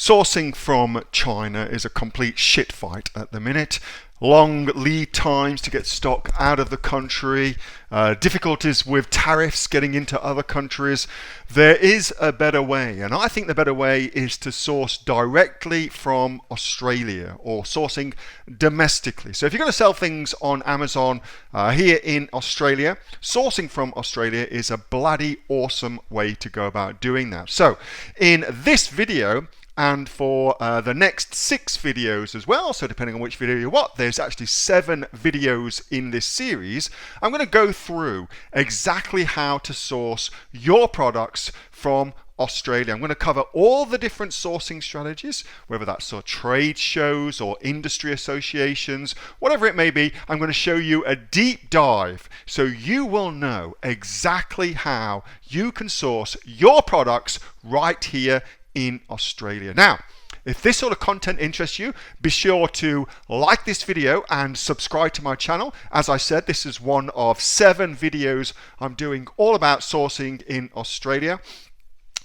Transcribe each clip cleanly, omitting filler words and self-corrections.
Sourcing from China is a complete shit fight at the minute. Long lead times to get stock out of the country, difficulties with tariffs getting into other countries. There is a better way, and I think the better way is to source directly from Australia or sourcing domestically. So if you're going to sell things on Amazon here in Australia, sourcing from Australia is a bloody awesome way to go about doing that. So in this video, and for the next 6 videos as well, so depending on which video you watch, there's actually 7 videos in this series. I'm going to go through exactly how to source your products from Australia. I'm going to cover all the different sourcing strategies, whether that's sort of trade shows or industry associations, whatever it may be. I'm going to show you a deep dive so you will know exactly how you can source your products right here in Australia. Now, if this sort of content interests you, be sure to like this video and subscribe to my channel. As I said, this is one of 7 videos I'm doing all about sourcing in Australia.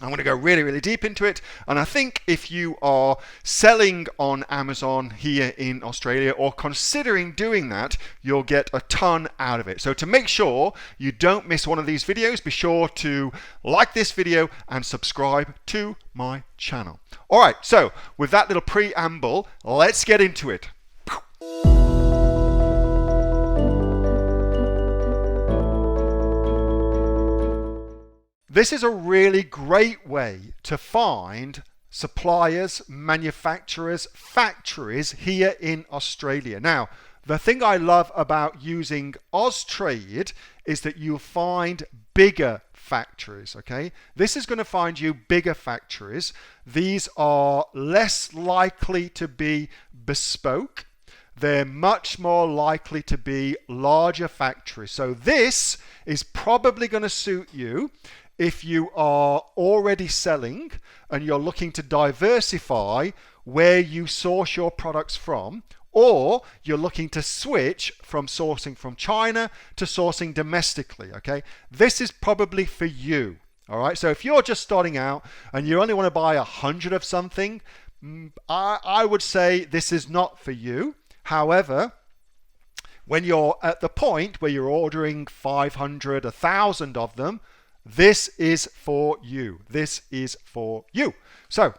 I'm going to go really deep into it, and I think if you are selling on Amazon here in Australia or considering doing that, you'll get a ton out of it. So to make sure you don't miss one of these videos, be sure to like this video and subscribe to my channel. All right, so with that little preamble, let's get into it. This is a really great way to find suppliers, manufacturers, factories here in Australia. Now, the thing I love about using Austrade is that you'll find bigger factories, okay? This is going to find you bigger factories. These are less likely to be bespoke. They're much more likely to be larger factories. So this is probably going to suit you if you are already selling and you're looking to diversify where you source your products from, or you're looking to switch from sourcing from China to sourcing domestically, okay? This is probably for you, all right? So if you're just starting out and you only want to buy 100 of something, I would say this is not for you. However, when you're at the point where you're ordering 500, 1,000 of them, this is for you. This is for you. So,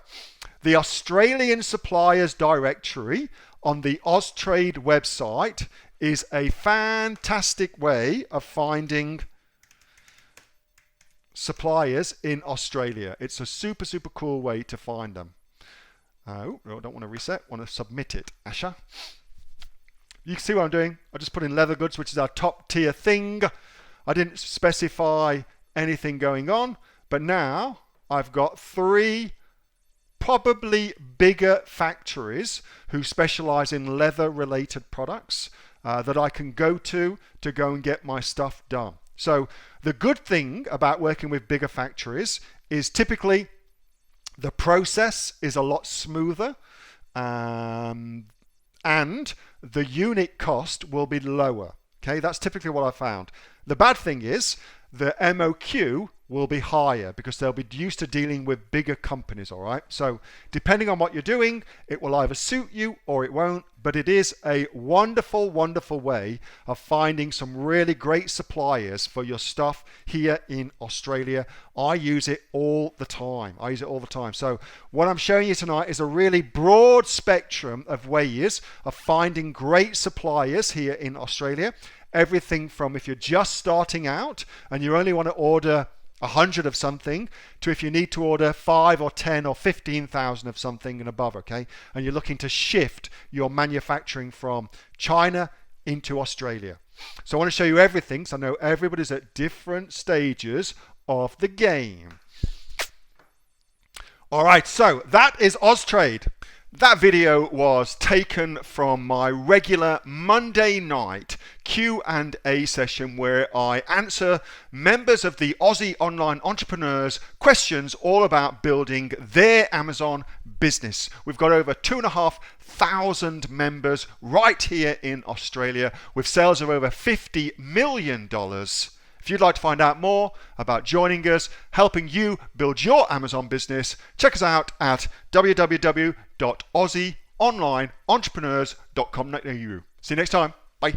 the Australian Suppliers Directory on the Austrade website is a fantastic way of finding suppliers in Australia. It's a super cool way to find them. Oh, I don't want to reset. I want to submit it, Asher. You can see what I'm doing. I just put in leather goods, which is our top tier thing. I didn't specify anything going on, but now I've got 3 probably bigger factories who specialize in leather related products that I can go to go and get my stuff done. So the good thing about working with bigger factories is typically the process is a lot smoother, and the unit cost will be lower. Okay, that's typically what I found. The bad thing is the MOQ will be higher because they'll be used to dealing with bigger companies, all right? So depending on what you're doing, it will either suit you or it won't, but it is a wonderful way of finding some really great suppliers for your stuff here in Australia. I use it all the time. So what I'm showing you tonight is a really broad spectrum of ways of finding great suppliers here in Australia. Everything from if you're just starting out and you only want to order 100 of something, to if you need to order 5 or 10 or 15,000 of something and above, okay? And you're looking to shift your manufacturing from China into Australia. So I want to show you everything, so I know everybody's at different stages of the game. All right, so that is Austrade. That video was taken from my regular Monday night Q&A session where I answer members of the Aussie online entrepreneurs questions all about building their Amazon business. We've got over 2,500 members right here in Australia with sales of over $50 million If you'd like to find out more about joining us, helping you build your Amazon business, check us out at www.aussieonlineentrepreneurs.com.au. See you next time. Bye.